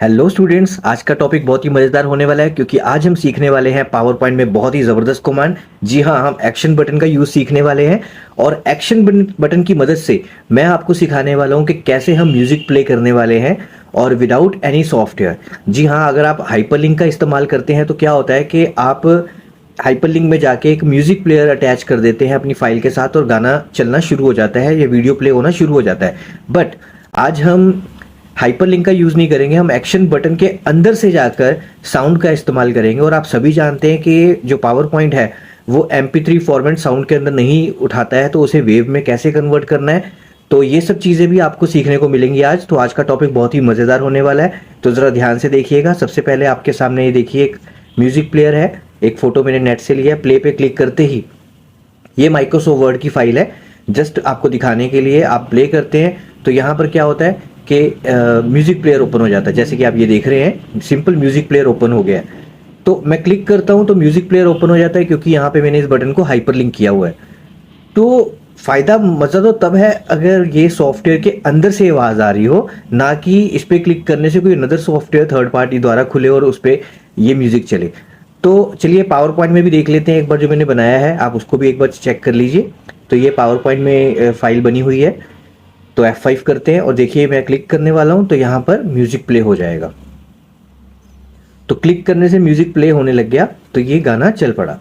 Hello students, आज का topic बहुत ही मज़ेदार होने वाला है क्योंकि आज हम सीखने वाले हैं पावर पॉइंट में बहुत ही ज़बरदस्त कमांड। जी हाँ, हम एक्शन बटन का यूज़ सीखने वाले हैं और एक्शन बटन की मदद से मैं आपको सिखाने वाला हूँ कि कैसे हम म्यूज़िक प्ले करने वाले हैं और विदाउट एनी सॉफ्टवेयर। जी हाँ, अगर आप हाइपरलिंक का इस्तेमाल करते हैं तो क्या होता है कि आप हाइपरलिंक में जाके एक म्यूज़िक प्लेयर अटैच कर देते हैं अपनी फाइल के साथ और गाना चलना शुरू हो जाता है या वीडियो प्ले होना शुरू हो जाता है। बट आज हम हाइपरलिंक का यूज़ नहीं करेंगे, हम एक्शन बटन के अंदर से जाकर साउंड का इस्तेमाल करेंगे। और आप सभी जानते हैं कि जो पावर पॉइंट है वो MP3 फॉर्मेट साउंड के अंदर नहीं उठाता है, तो उसे वेव में कैसे कन्वर्ट करना है, तो ये सब चीज़ें भी आपको सीखने को मिलेंगी आज। तो आज का टॉपिक बहुत ही मज़ेदार होने वाला है, तो ज़रा ध्यान से देखिएगा। सबसे पहले आपके सामने ये देखिए, एक म्यूज़िक प्लेयर है, एक फ़ोटो मैंने नेट से लिया। प्ले पे क्लिक करते ही ये माइक्रोसॉफ्ट वर्ड की फाइल है, जस्ट आपको दिखाने के लिए आप प्ले करते हैं तो यहाँ पर क्या होता है कि म्यूज़िक प्लेयर ओपन हो जाता है। जैसे कि आप ये देख रहे हैं, सिंपल म्यूज़िक प्लेयर ओपन हो गया है। तो मैं क्लिक करता हूँ तो म्यूज़िक प्लेयर ओपन हो जाता है क्योंकि यहाँ पे मैंने इस बटन को हाइपरलिंक किया हुआ है। तो फ़ायदा मज़ा तो तब है अगर ये सॉफ्टवेयर के अंदर से आवाज़ आ रही हो, ना कि इस पर क्लिक करने से कोई अनदर सॉफ्टवेयर थर्ड पार्टी द्वारा खुले और उस पर ये म्यूज़िक चले। तो चलिए पावर पॉइंट में भी देख लेते हैं एक बार, जो मैंने बनाया है आप उसको भी एक बार चेक कर लीजिए। तो ये पावर पॉइंट में फाइल बनी हुई है, तो F5 करते हैं और देखिए मैं क्लिक करने वाला हूं तो यहां पर म्यूजिक प्ले हो जाएगा। तो क्लिक करने से म्यूजिक प्ले होने लग गया, तो ये गाना चल पड़ा।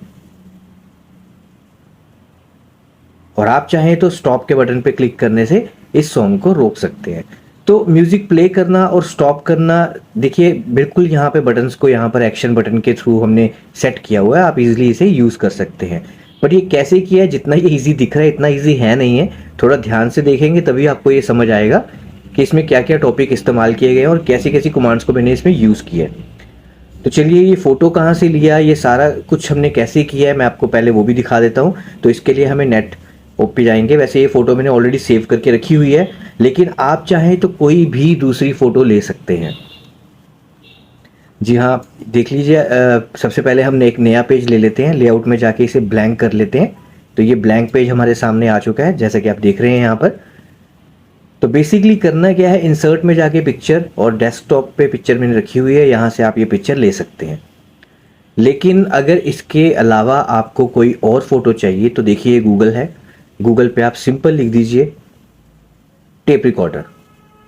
और आप चाहें तो स्टॉप के बटन पे क्लिक करने से इस सॉन्ग को रोक सकते हैं। तो म्यूजिक प्ले करना और स्टॉप करना, देखिए बिल्कुल यहाँ पे बटन्स को यहाँ पर एक्शन बटन के थ्रू हमने सेट किया हुआ है, आप इजीली इसे यूज कर सकते हैं। बट ये कैसे किया है, जितना ये इजी दिख रहा है इतना इजी है नहीं है। थोड़ा ध्यान से देखेंगे तभी आपको ये समझ आएगा कि इसमें क्या क्या टॉपिक इस्तेमाल किए गए हैं और कैसी कैसी कमांड्स को मैंने इसमें यूज किया है। तो चलिए, ये फोटो कहाँ से लिया, ये सारा कुछ हमने कैसे किया है, मैं आपको पहले वो भी दिखा देता हूँ। तो इसके लिए हमें नेट ओपी जाएंगे। वैसे ये फ़ोटो मैंने ऑलरेडी सेव करके रखी हुई है, लेकिन आप चाहें तो कोई भी दूसरी फ़ोटो ले सकते हैं। जी हाँ, देख लीजिए। सबसे पहले हम एक नया पेज ले लेते हैं, लेआउट में जाके इसे ब्लैंक कर लेते हैं। तो ये ब्लैंक पेज हमारे सामने आ चुका है, जैसा कि आप देख रहे हैं यहाँ पर। तो बेसिकली करना क्या है, इंसर्ट में जाके पिक्चर, और डेस्कटॉप पे पिक्चर मैंने रखी हुई है, यहाँ से आप ये पिक्चर ले सकते हैं। लेकिन अगर इसके अलावा आपको कोई और फ़ोटो चाहिए तो देखिए गूगल है, गूगल पे आप सिंपल लिख दीजिए टेप रिकॉर्डर,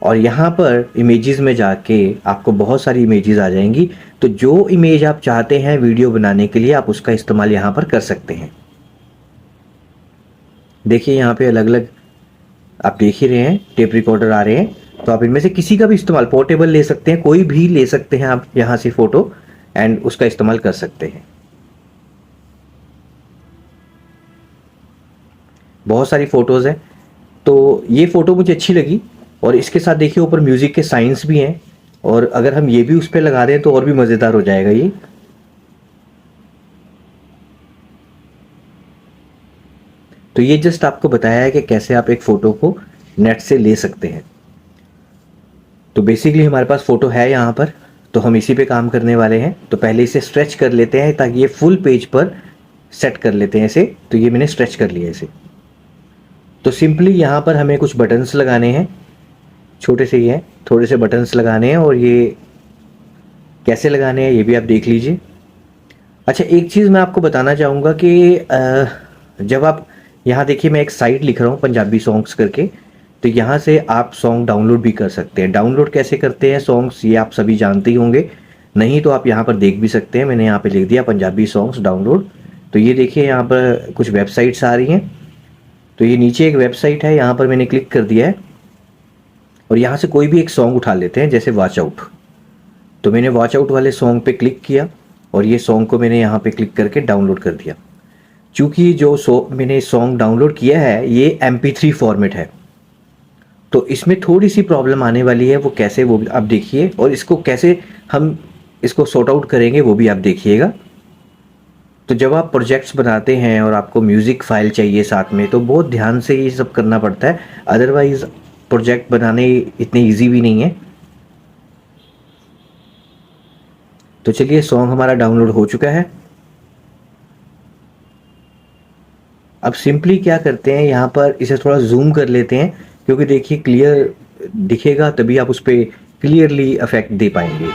और यहाँ पर इमेजेस में जाके आपको बहुत सारी इमेजेस आ जाएंगी। तो जो इमेज आप चाहते हैं वीडियो बनाने के लिए, आप उसका इस्तेमाल यहाँ पर कर सकते हैं। देखिए यहाँ पे अलग अलग आप देख ही रहे हैं टेप रिकॉर्डर आ रहे हैं, तो आप इनमें से किसी का भी इस्तेमाल, पोर्टेबल ले सकते हैं, कोई भी ले सकते हैं आप यहाँ से फ़ोटो एंड उसका इस्तेमाल कर सकते हैं। बहुत सारी फ़ोटोज़ हैं, तो ये फ़ोटो मुझे अच्छी लगी। और इसके साथ देखिए ऊपर म्यूज़िक के साइंस भी हैं, और अगर हम ये भी उस पर लगा दें तो और भी मज़ेदार हो जाएगा ये। तो ये जस्ट आपको बताया है कि कैसे आप एक फ़ोटो को नेट से ले सकते हैं। तो बेसिकली हमारे पास फ़ोटो है यहाँ पर, तो हम इसी पे काम करने वाले हैं। तो पहले इसे स्ट्रेच कर लेते हैं ताकि ये फुल पेज पर सेट कर लेते हैं इसे। तो ये मैंने स्ट्रेच कर लिया इसे। तो सिंपली यहाँ पर हमें कुछ बटन्स लगाने हैं, छोटे से ही हैं, थोड़े से बटन्स लगाने हैं, और ये कैसे लगाने हैं ये भी आप देख लीजिए। अच्छा, एक चीज़ मैं आपको बताना चाहूँगा कि जब आप यहाँ देखिए, मैं एक साइट लिख रहा हूँ पंजाबी सॉन्ग्स करके, तो यहाँ से आप सॉन्ग डाउनलोड भी कर सकते हैं। डाउनलोड कैसे करते हैं सॉन्ग्स, ये आप सभी जानते ही होंगे, नहीं तो आप यहाँ पर देख भी सकते हैं। मैंने यहाँ पे लिख दिया पंजाबी सॉन्ग्स डाउनलोड। तो ये देखिए यहाँ पर कुछ वेबसाइट्स आ रही हैं। तो ये नीचे एक वेबसाइट है, यहाँ पर मैंने क्लिक कर दिया है, और यहाँ से कोई भी एक सॉन्ग उठा लेते हैं, जैसे वॉच आउट। तो मैंने वॉच आउट वाले सॉन्ग पे क्लिक किया और ये सॉन्ग को मैंने यहाँ पे क्लिक करके डाउनलोड कर दिया। चूँकि जो मैंने सॉन्ग डाउनलोड किया है ये MP3 फॉर्मेट है, तो इसमें थोड़ी सी प्रॉब्लम आने वाली है। वो कैसे, वो भी आप देखिए, और इसको कैसे हम इसको सॉर्ट आउट करेंगे वो भी आप देखिएगा। तो जब आप प्रोजेक्ट्स बनाते हैं और आपको म्यूज़िक फाइल चाहिए साथ में, तो बहुत ध्यान से ये सब करना पड़ता है, अदरवाइज़ प्रोजेक्ट बनाने इतने इजी भी नहीं है। तो चलिए, सॉन्ग हमारा डाउनलोड हो चुका है। अब सिंपली क्या करते हैं, यहाँ पर इसे थोड़ा जूम कर लेते हैं, क्योंकि देखिए क्लियर दिखेगा तभी आप उस पर क्लियरली इफेक्ट दे पाएंगे।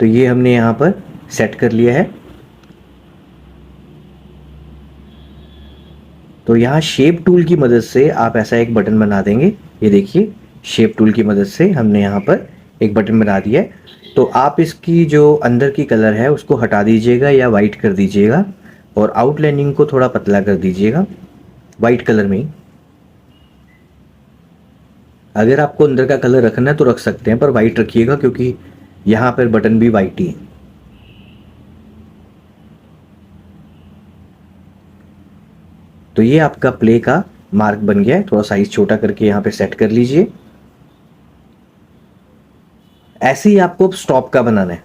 तो ये हमने यहाँ पर सेट कर लिया है। तो यहाँ शेप टूल की मदद से आप ऐसा एक बटन बना देंगे। ये देखिए, शेप टूल की मदद से हमने यहाँ पर एक बटन बना दिया है। तो आप इसकी जो अंदर की कलर है उसको हटा दीजिएगा या वाइट कर दीजिएगा, और आउटलाइनिंग को थोड़ा पतला कर दीजिएगा वाइट कलर में ही। अगर आपको अंदर का कलर रखना है तो रख सकते हैं, पर वाइट रखिएगा क्योंकि यहाँ पर बटन भी वाइट ही है। तो ये आपका प्ले का मार्क बन गया है। थोड़ा साइज छोटा करके यहाँ पे सेट कर लीजिए। ऐसे ही आपको स्टॉप का बनाना है।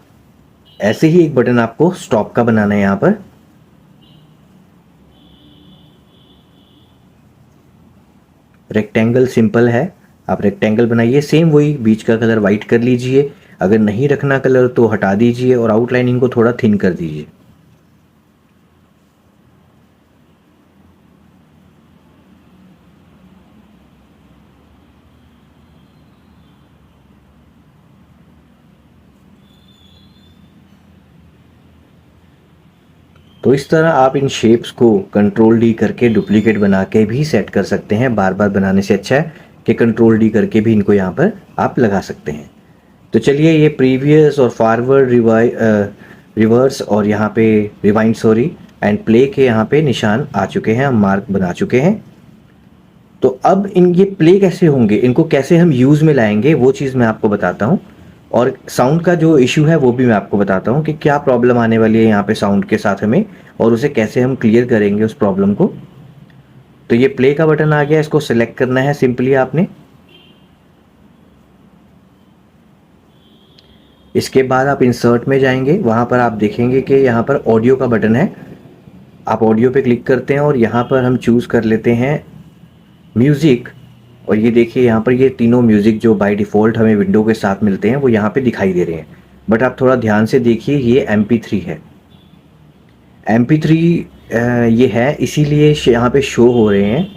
ऐसे ही एक बटन आपको स्टॉप का बनाना है। यहाँ पर रेक्टेंगल सिंपल है, आप रेक्टेंगल बनाइए। सेम वही बीच का कलर वाइट कर लीजिए। अगर नहीं रखना कलर तो हटा दीजिए और आउटलाइनिंग को थोड़ा थिन कर दीजिए। तो इस तरह आप इन शेप्स को कंट्रोल डी करके डुप्लीकेट बना के भी सेट कर सकते हैं। बार बार बनाने से अच्छा है कि कंट्रोल डी करके भी इनको यहाँ पर आप लगा सकते हैं। तो चलिए, ये प्रीवियस और फॉरवर्ड रिवर्स और यहाँ पे रिवाइंड सॉरी एंड प्ले के यहाँ पे निशान आ चुके हैं, हम मार्क बना चुके हैं। तो अब इन ये प्ले कैसे होंगे, इनको कैसे हम यूज़ में लाएंगे, वो चीज़ मैं आपको बताता हूँ। और साउंड का जो इशू है वो भी मैं आपको बताता हूँ कि क्या प्रॉब्लम आने वाली है यहाँ पे साउंड के साथ हमें, और उसे कैसे हम क्लियर करेंगे उस प्रॉब्लम को। तो ये प्ले का बटन आ गया, इसको सिलेक्ट करना है सिंपली आपने। इसके बाद आप इंसर्ट में जाएंगे, वहाँ पर आप देखेंगे कि यहाँ पर ऑडियो का बटन है। आप ऑडियो पे क्लिक करते हैं और यहाँ पर हम चूज़ कर लेते हैं म्यूज़िक। और ये देखिए, यहाँ पर ये तीनों म्यूज़िक जो बाय डिफ़ॉल्ट हमें विंडो के साथ मिलते हैं वो यहाँ पे दिखाई दे रहे हैं। बट आप थोड़ा ध्यान से देखिए, ये MP3 है। MP3 ये है, इसीलिए यहाँ पे शो हो रहे हैं।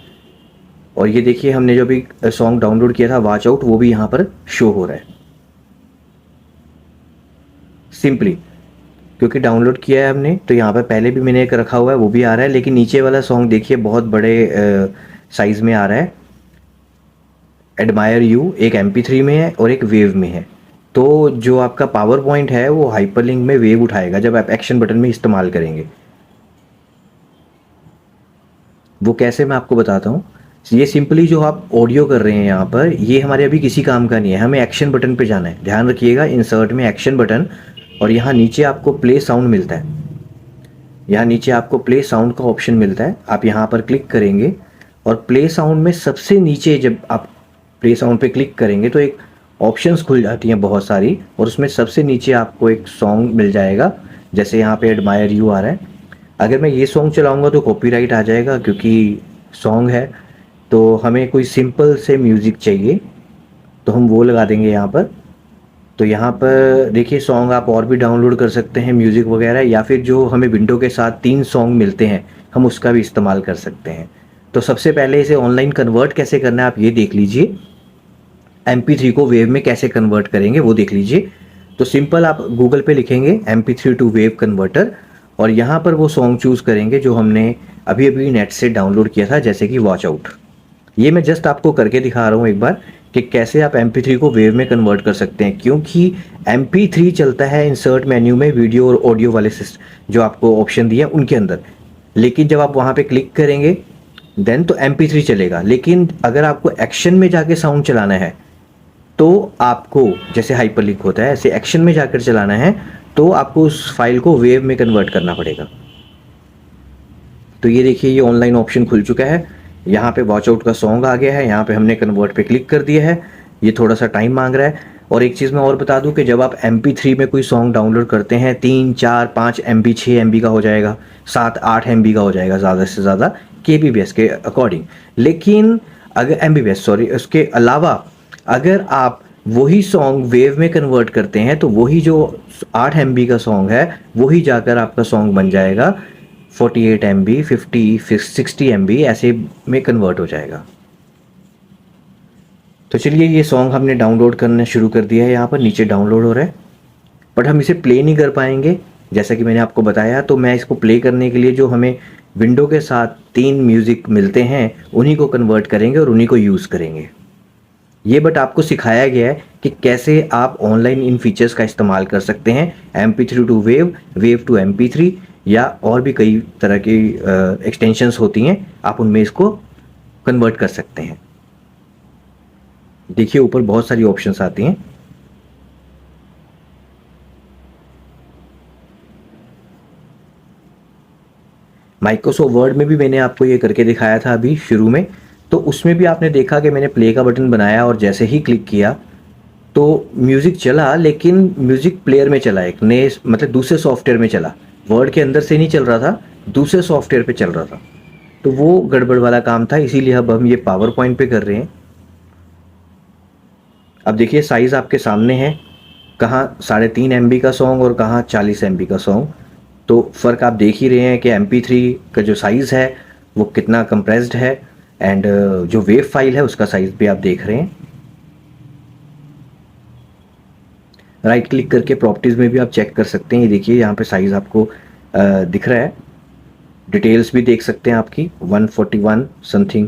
और ये देखिए, हमने जो भी सॉन्ग डाउनलोड किया था वॉच आउट, वो भी यहाँ पर शो हो रहा है सिंपली, क्योंकि डाउनलोड किया है हमने। तो यहाँ पर पहले भी मैंने एक रखा हुआ है, वो भी आ रहा है। लेकिन नीचे वाला सॉन्ग देखिए बहुत बड़े साइज़ में आ रहा है। एडमायर यू एक MP3 में है और एक वेव में है। तो जो आपका पावर पॉइंट है वो हाइपरलिंक में वेव उठाएगा जब आप एक्शन बटन में इस्तेमाल करेंगे। वो कैसे, मैं आपको बताता हूँ। ये सिंपली जो आप ऑडियो कर रहे हैं यहाँ पर, ये हमारे अभी किसी काम का नहीं है, हमें एक्शन बटन पे जाना है। ध्यान रखिएगा, इंसर्ट में एक्शन बटन, और यहाँ नीचे आपको प्ले साउंड मिलता है। यहाँ नीचे आपको प्ले साउंड का ऑप्शन मिलता है। आप यहाँ पर क्लिक करेंगे और प्ले साउंड में सबसे नीचे जब आप प्ले साउंड पे क्लिक करेंगे तो एक ऑप्शंस खुल जाती हैं बहुत सारी, और उसमें सबसे नीचे आपको एक सॉन्ग मिल जाएगा। जैसे यहाँ पे एडमायर यू आ रहा है। अगर मैं ये सॉन्ग चलाऊँगा तो कॉपीराइट आ जाएगा क्योंकि सॉन्ग है। तो हमें कोई सिंपल से म्यूज़िक चाहिए, तो हम वो लगा देंगे यहाँ पर। तो यहाँ पर देखिए, सॉन्ग आप और भी डाउनलोड कर सकते हैं म्यूज़िक वगैरह, या फिर जो हमें विंडो के साथ 3 सॉन्ग मिलते हैं हम उसका भी इस्तेमाल कर सकते हैं। तो सबसे पहले इसे ऑनलाइन कन्वर्ट कैसे करना है आप ये देख लीजिए। MP3 को वेव में कैसे कन्वर्ट करेंगे वो देख लीजिए। तो सिंपल आप गूगल पे लिखेंगे MP3 टू वेव कन्वर्टर, और यहाँ पर वो सॉन्ग चूज़ करेंगे जो हमने अभी अभी नेट से डाउनलोड किया था, जैसे कि वॉच आउट। ये मैं जस्ट आपको करके दिखा रहा हूँ एक बार कि कैसे आप MP3 को वेव में कन्वर्ट कर सकते हैं, क्योंकि MP3 चलता है इंसर्ट मेन्यू में वीडियो और ऑडियो वाले जो आपको ऑप्शन दिए हैं उनके अंदर। लेकिन जब आप वहाँ पे क्लिक करेंगे देन तो MP3 चलेगा। लेकिन अगर आपको एक्शन में जाके साउंड चलाना है तो आपको, जैसे हाइपरलिंक होता है ऐसे एक्शन में जाकर चलाना है, तो आपको उस फाइल को वेव में कन्वर्ट करना पड़ेगा। तो ये देखिए, ये ऑनलाइन ऑप्शन खुल चुका है। यहाँ पे वॉच आउट का सॉन्ग आ गया है, यहाँ पे हमने कन्वर्ट पे क्लिक कर दिया है। ये थोड़ा सा टाइम मांग रहा है। और एक चीज़ मैं और बता दूं कि जब आप MP3 में कोई सॉन्ग डाउनलोड करते हैं 3, 4, 5 MB, 6 MB का हो जाएगा, 7, 8 MB का हो जाएगा ज़्यादा से ज़्यादा kbps के अकॉर्डिंग। लेकिन अगर MBBS सॉरी, उसके अलावा अगर आप वही सॉन्ग वेव में कन्वर्ट करते हैं तो वही जो 8 MB का सॉन्ग है वही जाकर आपका सॉन्ग बन जाएगा 48 MB, 50, 60 MB ऐसे में कन्वर्ट हो जाएगा। तो चलिए ये सॉन्ग हमने डाउनलोड करना शुरू कर दिया है, यहाँ पर नीचे डाउनलोड हो रहा है, बट हम इसे प्ले नहीं कर पाएंगे जैसा कि मैंने आपको बताया। तो मैं इसको प्ले करने के लिए जो हमें विंडो के साथ 3 म्यूज़िक मिलते हैं उन्हीं को कन्वर्ट करेंगे और उन्हीं को यूज़ करेंगे। ये बट आपको सिखाया गया है कि कैसे आप ऑनलाइन इन फीचर्स का इस्तेमाल कर सकते हैं, MP3 to wave, wave to MP3, या और भी कई तरह की एक्सटेंशंस होती हैं, आप उनमें इसको कन्वर्ट कर सकते हैं। देखिए ऊपर बहुत सारी ऑप्शंस आती हैं। माइक्रोसॉफ्ट वर्ड में भी मैंने आपको ये करके दिखाया था अभी शुरू में, तो उसमें भी आपने देखा कि मैंने प्ले का बटन बनाया और जैसे ही क्लिक किया तो म्यूज़िक चला, लेकिन म्यूज़िक प्लेयर में चला, एक नए मतलब दूसरे सॉफ्टवेयर में चला, वर्ड के अंदर से नहीं चल रहा था, दूसरे सॉफ्टवेयर पे चल रहा था। तो वो गड़बड़ वाला काम था, इसीलिए अब हम ये पावर पॉइंट पे कर रहे हैं। अब देखिए साइज़ आपके सामने है, कहाँ 3.5 MB का सॉन्ग और कहाँ 40 MB का सॉन्ग। तो फ़र्क आप देख ही रहे हैं कि MP3 का जो साइज़ है वो कितना कंप्रेस्ड है, एंड जो वेव फाइल है उसका साइज़ भी आप देख रहे हैं। राइट क्लिक करके प्रॉपर्टीज़ में भी आप चेक कर सकते हैं। ये देखिए यहाँ पे साइज़ आपको दिख रहा है, डिटेल्स भी देख सकते हैं आपकी 141 समथिंग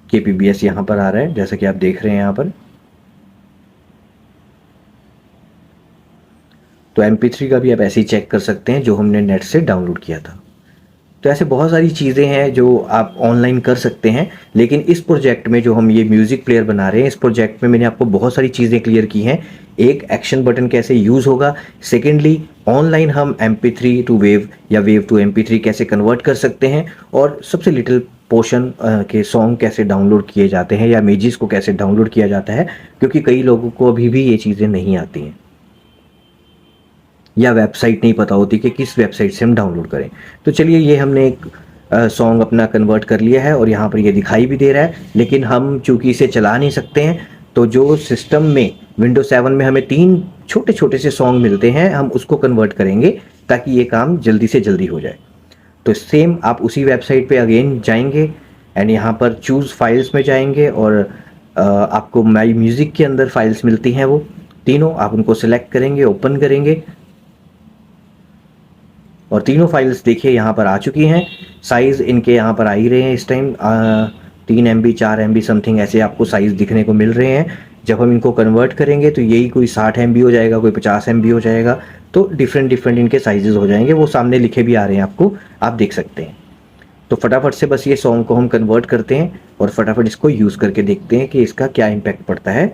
kbps यहाँ पर आ रहा है, जैसा कि आप देख रहे हैं यहाँ पर। तो MP3 का भी आप ऐसे ही चेक कर सकते हैं जो हमने नेट से डाउनलोड किया था। तो ऐसे बहुत सारी चीज़ें हैं जो आप ऑनलाइन कर सकते हैं, लेकिन इस प्रोजेक्ट में जो हम ये म्यूज़िक प्लेयर बना रहे हैं, इस प्रोजेक्ट में मैंने आपको बहुत सारी चीज़ें क्लियर की हैं। एक, एक्शन बटन कैसे यूज़ होगा, सेकेंडली ऑनलाइन हम MP3 टू वेव या वेव टू MP3 कैसे कन्वर्ट कर सकते हैं, और सबसे लिटिल पोर्शन के सॉन्ग कैसे डाउनलोड किए जाते हैं या इमेजेस को कैसे डाउनलोड किया जाता है, क्योंकि कई लोगों को अभी भी ये चीज़ें नहीं आती हैं या वेबसाइट नहीं पता होती कि किस वेबसाइट से हम डाउनलोड करें। तो चलिए ये हमने एक सॉन्ग अपना कन्वर्ट कर लिया है और यहाँ पर ये दिखाई भी दे रहा है, लेकिन हम चूँकि इसे चला नहीं सकते हैं, तो जो सिस्टम में विंडोज 7 में हमें 3 छोटे छोटे से सॉन्ग मिलते हैं, हम उसको कन्वर्ट करेंगे ताकि ये काम जल्दी से जल्दी हो जाए। तो सेम आप उसी वेबसाइट पे अगेन जाएंगे एंड यहाँ पर चूज़ फाइल्स में जाएंगे और आपको माई म्यूज़िक के अंदर फाइल्स मिलती हैं, वो तीनों आप उनको सिलेक्ट करेंगे, ओपन करेंगे, और तीनों फाइल्स देखिए यहाँ पर आ चुकी हैं। साइज़ इनके यहाँ पर आ ही रहे हैं इस टाइम, 3 MB 4 MB समथिंग ऐसे आपको साइज़ दिखने को मिल रहे हैं। जब हम इनको कन्वर्ट करेंगे तो यही कोई 60 MB हो जाएगा, कोई 50 MB हो जाएगा, तो डिफरेंट इनके साइजेस हो जाएंगे। वो सामने लिखे भी आ रहे हैं आपको, आप देख सकते हैं। तो फटाफट से बस ये सॉन्ग को हम कन्वर्ट करते हैं और फटाफट इसको यूज़ करके देखते हैं कि इसका क्या इम्पैक्ट पड़ता है।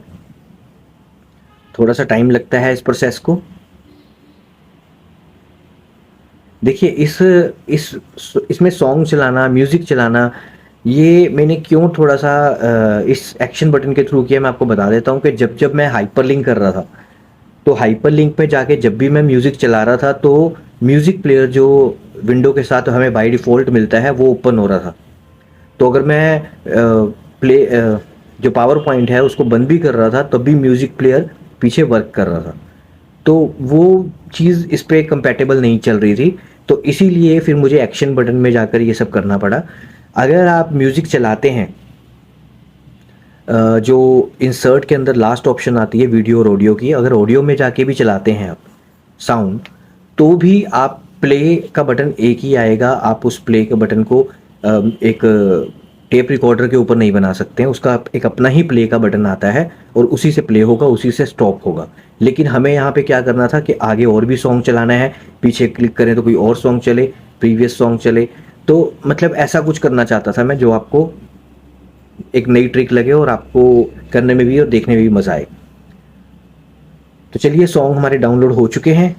थोड़ा सा टाइम लगता है इस प्रोसेस को। देखिए इसमें सॉन्ग चलाना, म्यूज़िक चलाना, ये मैंने क्यों थोड़ा सा इस एक्शन बटन के थ्रू किया, मैं आपको बता देता हूँ कि जब मैं हाइपरलिंक कर रहा था, तो हाइपरलिंक पे जाके जब भी मैं म्यूज़िक चला रहा था तो म्यूज़िक प्लेयर जो विंडो के साथ हमें बाय डिफ़ॉल्ट मिलता है वो ओपन हो रहा था। तो अगर मैं जो पावर पॉइंट है उसको बंद भी कर रहा था तब भी म्यूज़िक प्लेयर पीछे वर्क कर रहा था। तो वो चीज़ इस पे कंपैटिबल नहीं चल रही थी, तो इसीलिए फिर मुझे एक्शन बटन में जाकर ये सब करना पड़ा। अगर आप म्यूज़िक चलाते हैं, जो इंसर्ट के अंदर लास्ट ऑप्शन आती है वीडियो और ऑडियो की, अगर ऑडियो में जाके भी चलाते हैं आप साउंड, तो भी आप प्ले का बटन एक ही आएगा। आप उस प्ले के बटन को एक टेप रिकॉर्डर के ऊपर नहीं बना सकते हैं, उसका एक अपना ही प्ले का बटन आता है और उसी से प्ले होगा, उसी से स्टॉप होगा। लेकिन हमें यहाँ पे क्या करना था कि आगे और भी सॉन्ग चलाना है, पीछे क्लिक करें तो कोई और सॉन्ग चले, प्रीवियस सॉन्ग चले, तो मतलब ऐसा कुछ करना चाहता था मैं जो आपको एक नई ट्रिक लगे और आपको करने में भी और देखने में भी मज़ा आए। तो चलिए सॉन्ग हमारे डाउनलोड हो चुके हैं।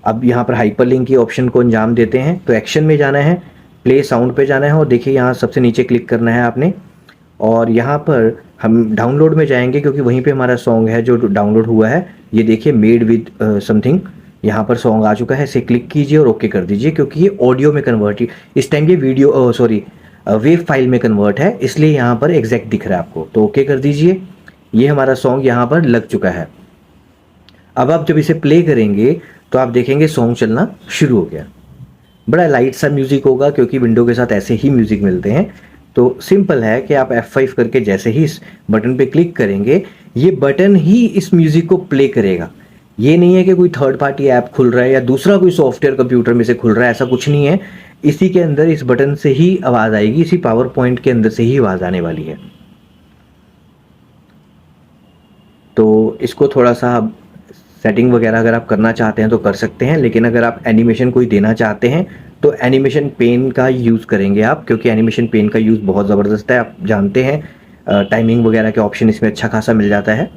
अब यहाँ पर हाइपरलिंक की ऑप्शन को अंजाम देते हैं। तो एक्शन में जाना है, प्ले साउंड पे जाना है और देखिए यहाँ सबसे नीचे क्लिक करना है आपने, और यहाँ पर हम डाउनलोड में जाएंगे क्योंकि वहीं पे हमारा सॉन्ग है जो डाउनलोड हुआ है। ये देखिए मेड विद समथिंग, यहाँ पर सॉन्ग आ चुका है। इसे क्लिक कीजिए और ओके कर दीजिए क्योंकि ये ऑडियो में कन्वर्ट, इस टाइम ये वीडियो वेव फाइल में कन्वर्ट है, इसलिए यहाँ पर एग्जैक्ट दिख रहा है आपको। तो ओके कर दीजिए, ये हमारा सॉन्ग यहाँ पर लग चुका है। अब आप जब इसे प्ले करेंगे तो आप देखेंगे सॉन्ग चलना शुरू हो गया। बड़ा लाइट सा म्यूज़िक होगा क्योंकि विंडो के साथ ऐसे ही म्यूज़िक मिलते हैं। तो सिंपल है कि आप F5 करके जैसे ही इस बटन पे क्लिक करेंगे, ये बटन ही इस म्यूजिक को प्ले करेगा। ये नहीं है कि कोई थर्ड पार्टी ऐप खुल रहा है या दूसरा कोई सॉफ्टवेयर कंप्यूटर में से खुल रहा है, ऐसा कुछ नहीं है। इसी के अंदर इस बटन से ही आवाज़ आएगी, इसी पावर पॉइंट के अंदर से ही आवाज़ आने वाली है। तो इसको थोड़ा सा सेटिंग वगैरह अगर आप करना चाहते हैं तो कर सकते हैं, लेकिन अगर आप एनिमेशन कोई देना चाहते हैं तो एनिमेशन पेन का यूज़ करेंगे आप, क्योंकि एनिमेशन पेन का यूज़ बहुत ज़बरदस्त है, आप जानते हैं। टाइमिंग वगैरह के ऑप्शन इसमें अच्छा खासा मिल जाता है।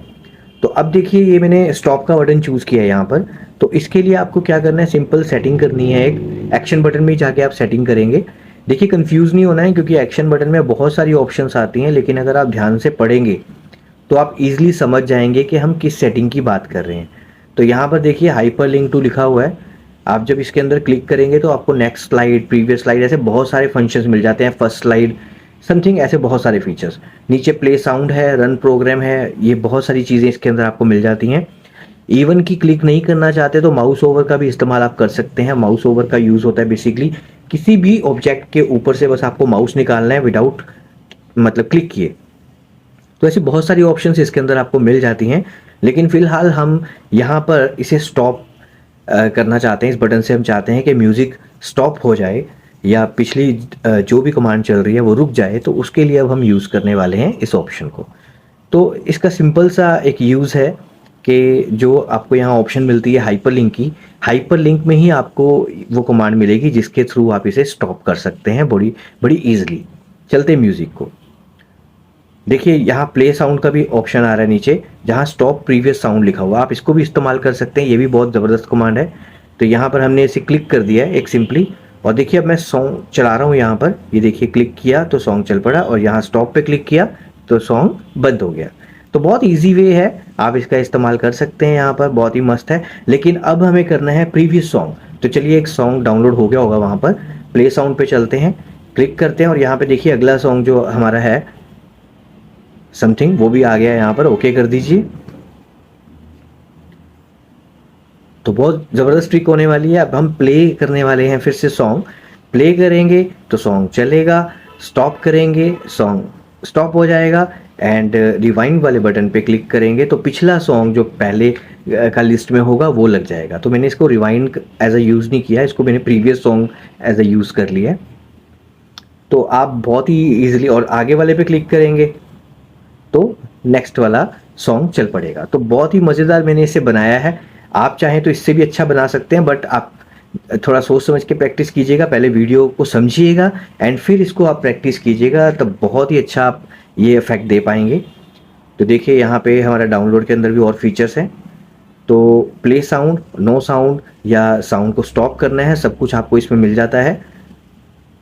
तो अब देखिए ये मैंने स्टॉप का बटन चूज़ किया है यहाँ पर। तो इसके लिए आपको क्या करना है, सिंपल सेटिंग करनी है। एक एक्शन बटन में ही जाके आप सेटिंग करेंगे। देखिए कंफ्यूज नहीं होना है, क्योंकि एक्शन बटन में बहुत सारी ऑप्शंस आती हैं, लेकिन अगर आप ध्यान से पढ़ेंगे तो आप इजीली समझ जाएंगे कि हम किस सेटिंग की बात कर रहे हैं। तो यहाँ पर देखिए हाइपर लिंक टू लिखा हुआ है। आप जब इसके अंदर क्लिक करेंगे तो आपको नेक्स्ट स्लाइड, प्रीवियस स्लाइड, ऐसे बहुत सारे फंक्शंस मिल जाते हैं, फर्स्ट स्लाइड समथिंग, ऐसे बहुत सारे फीचर्स। नीचे प्ले साउंड है, रन प्रोग्राम है, ये बहुत सारी चीज़ें इसके अंदर आपको मिल जाती हैं। इवन की क्लिक नहीं करना चाहते तो माउस ओवर का भी इस्तेमाल आप कर सकते हैं। माउस ओवर का यूज़ होता है बेसिकली किसी भी ऑब्जेक्ट के ऊपर से बस आपको माउस निकालना है विदाउट मतलब क्लिक किए। तो ऐसी बहुत सारी ऑप्शंस इसके अंदर आपको मिल जाती हैं, लेकिन फ़िलहाल हम यहाँ पर इसे स्टॉप करना चाहते हैं। इस बटन से हम चाहते हैं कि म्यूज़िक स्टॉप हो जाए या पिछली जो भी कमांड चल रही है वो रुक जाए, तो उसके लिए अब हम यूज़ करने वाले हैं इस ऑप्शन को। तो इसका सिंपल सा एक यूज़ है कि जो आपको यहाँ ऑप्शन मिलती है हाइपरलिंक की, हाइपरलिंक में ही आपको वो कमांड मिलेगी जिसके थ्रू आप इसे स्टॉप कर सकते हैं बड़ी बड़ी ईजिली चलते म्यूज़िक को। देखिए यहाँ प्ले साउंड का भी ऑप्शन आ रहा है नीचे, जहाँ स्टॉप प्रीवियस साउंड लिखा हुआ, आप इसको भी इस्तेमाल कर सकते हैं, ये भी बहुत ज़बरदस्त कमांड है। तो यहाँ पर हमने इसे क्लिक कर दिया है एक सिंपली, और देखिए अब मैं सॉन्ग चला रहा हूँ यहाँ पर, ये देखिए क्लिक किया तो सॉन्ग चल पड़ा, और यहाँ स्टॉप पे क्लिक किया तो सॉन्ग बंद हो गया। तो बहुत ईजी वे है, आप इसका इस्तेमाल कर सकते हैं यहाँ पर, बहुत ही मस्त है। लेकिन अब हमें करना है प्रीवियस सॉन्ग। तो चलिए एक सॉन्ग डाउनलोड हो गया होगा वहाँ पर, प्ले साउंड पे चलते हैं, क्लिक करते हैं, और यहाँ पे देखिए अगला सॉन्ग जो हमारा है समथिंग, वो भी आ गया है यहाँ पर, ओके कर दीजिए। तो बहुत ज़बरदस्त ट्रिक होने वाली है। अब हम प्ले करने वाले हैं, फिर से सॉन्ग प्ले करेंगे तो सॉन्ग चलेगा, स्टॉप करेंगे सॉन्ग स्टॉप हो जाएगा, एंड रिवाइंड वाले बटन पे क्लिक करेंगे तो पिछला सॉन्ग जो पहले का लिस्ट में होगा वो लग जाएगा। तो मैंने इसको रिवाइंड एज अ यूज़ नहीं किया, इसको मैंने previous song as a use कर लिया। तो आप बहुत ही ईजिली, और आगे वाले पे क्लिक करेंगे तो नेक्स्ट वाला सॉन्ग चल पड़ेगा। तो बहुत ही मज़ेदार मैंने इसे बनाया है। आप चाहें तो इससे भी अच्छा बना सकते हैं, बट आप थोड़ा सोच समझ के प्रैक्टिस कीजिएगा, पहले वीडियो को समझिएगा एंड फिर इसको आप प्रैक्टिस कीजिएगा, तब बहुत ही अच्छा आप ये इफेक्ट दे पाएंगे। तो देखिए यहाँ पे हमारा डाउनलोड के अंदर भी और फीचर्स हैं। तो प्ले साउंड, नो साउंड, या साउंड को स्टॉप करना है, सब कुछ आपको इसमें मिल जाता है।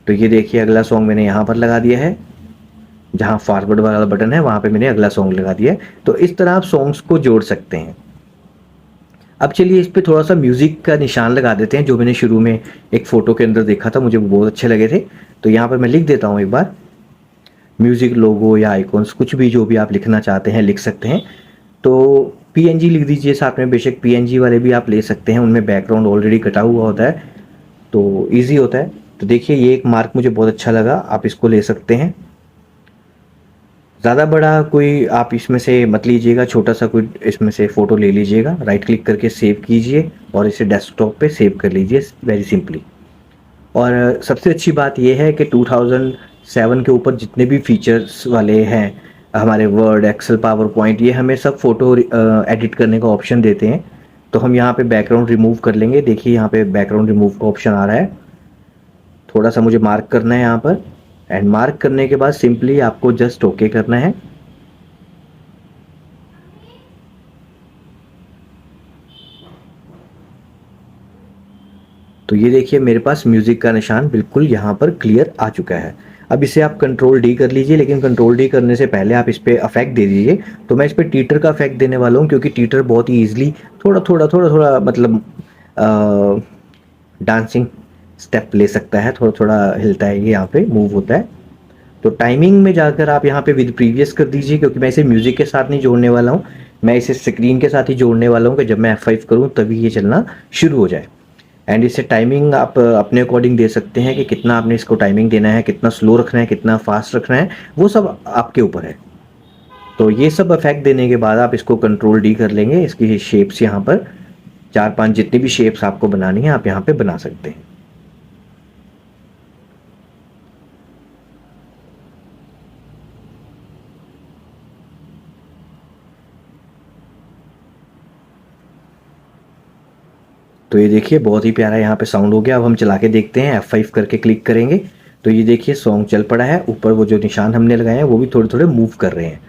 तो ये देखिए अगला सॉन्ग मैंने यहाँ पर लगा दिया है, जहाँ फॉरवर्ड वाला बटन है वहाँ पे मैंने अगला सॉन्ग लगा दिया है। तो इस तरह आप सॉन्ग्स को जोड़ सकते हैं। अब चलिए इस पे थोड़ा सा म्यूज़िक का निशान लगा देते हैं, जो मैंने शुरू में एक फ़ोटो के अंदर देखा था, मुझे बहुत अच्छे लगे थे। तो यहाँ पर मैं लिख देता हूँ एक बार, म्यूज़िक लोगो या आइकॉन्स, कुछ भी जो भी आप लिखना चाहते हैं लिख सकते हैं। तो PNG लिख दीजिए साथ में, बेशक PNG वाले भी आप ले सकते हैं, उनमें बैकग्राउंड ऑलरेडी कटा हुआ होता है तो ईजी होता है। तो देखिए ये एक मार्क मुझे बहुत अच्छा लगा, आप इसको ले सकते हैं। ज़्यादा बड़ा कोई आप इसमें से मत लीजिएगा, छोटा सा कोई इसमें से फ़ोटो ले लीजिएगा, राइट क्लिक करके सेव कीजिए और इसे डेस्कटॉप पे सेव कर लीजिए वेरी सिंपली। और सबसे अच्छी बात यह है कि 2007 के ऊपर जितने भी फीचर्स वाले हैं हमारे वर्ड, एक्सेल, पावर पॉइंट, ये हमें सब फ़ोटो एडिट करने का ऑप्शन देते हैं। तो हम यहाँ पे बैकग्राउंड रिमूव कर लेंगे। देखिए यहाँ पे बैकग्राउंड रिमूव का ऑप्शन आ रहा है, थोड़ा सा मुझे मार्क करना है यहाँ पर, एंड मार्क करने के बाद सिंपली आपको जस्ट ओके करना है। तो ये देखिए मेरे पास म्यूजिक का निशान बिल्कुल यहाँ पर क्लियर आ चुका है। अब इसे आप कंट्रोल डी कर लीजिए, लेकिन कंट्रोल डी करने से पहले आप इस पर अफेक्ट दे दीजिए। तो मैं इस पर टीटर का अफेक्ट देने वाला हूँ, क्योंकि टीटर बहुत ही ईजिली थोड़ा मतलब डांसिंग स्टेप ले सकता है, थोड़ा थोड़ा हिलता है, ये यहाँ पे मूव होता है। तो टाइमिंग में जाकर आप यहाँ पे विद प्रीवियस कर दीजिए, क्योंकि मैं इसे म्यूज़िक के साथ नहीं जोड़ने वाला हूँ, मैं इसे स्क्रीन के साथ ही जोड़ने वाला हूँ कि जब मैं F5 करूँ तभी ये चलना शुरू हो जाए। एंड इससे टाइमिंग आप अपने अकॉर्डिंग दे सकते हैं कि कितना आपने इसको टाइमिंग देना है, कितना स्लो रखना है, कितना फास्ट रखना है, वो सब आपके ऊपर है। तो ये सब इफेक्ट देने के बाद आप इसको कंट्रोल डी कर लेंगे। इसकी शेप्स यहाँ पर 4-5 जितनी भी शेप्स आपको बनानी है आप यहाँ पे बना सकते हैं। तो ये देखिए बहुत ही प्यारा यहाँ पे साउंड हो गया। अब हम चला के देखते हैं, F5 करके क्लिक करेंगे तो ये देखिए सॉन्ग चल पड़ा है। ऊपर वो जो निशान हमने लगाए हैं वो भी थोड़े थोड़े मूव कर रहे हैं।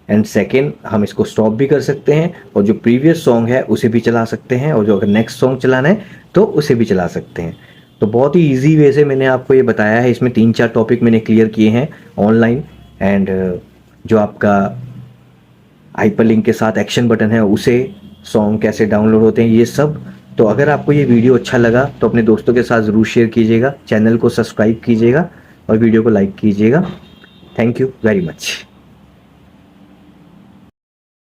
एंड सेकेंड हम इसको स्टॉप भी कर सकते हैं और जो प्रीवियस सॉन्ग है उसे भी चला सकते हैं, और जो अगर नेक्स्ट सॉन्ग चलाना है तो उसे भी चला सकते हैं। तो बहुत ही ईजी वे से मैंने आपको ये बताया है। इसमें 3-4 टॉपिक मैंने क्लियर किए हैं ऑनलाइन, एंड जो आपका हाइपरलिंक के साथ एक्शन बटन है उसे, सॉन्ग कैसे डाउनलोड होते हैं, ये सब। तो अगर आपको ये वीडियो अच्छा लगा तो अपने दोस्तों के साथ ज़रूर शेयर कीजिएगा, चैनल को सब्सक्राइब कीजिएगा और वीडियो को लाइक कीजिएगा। Thank you very much.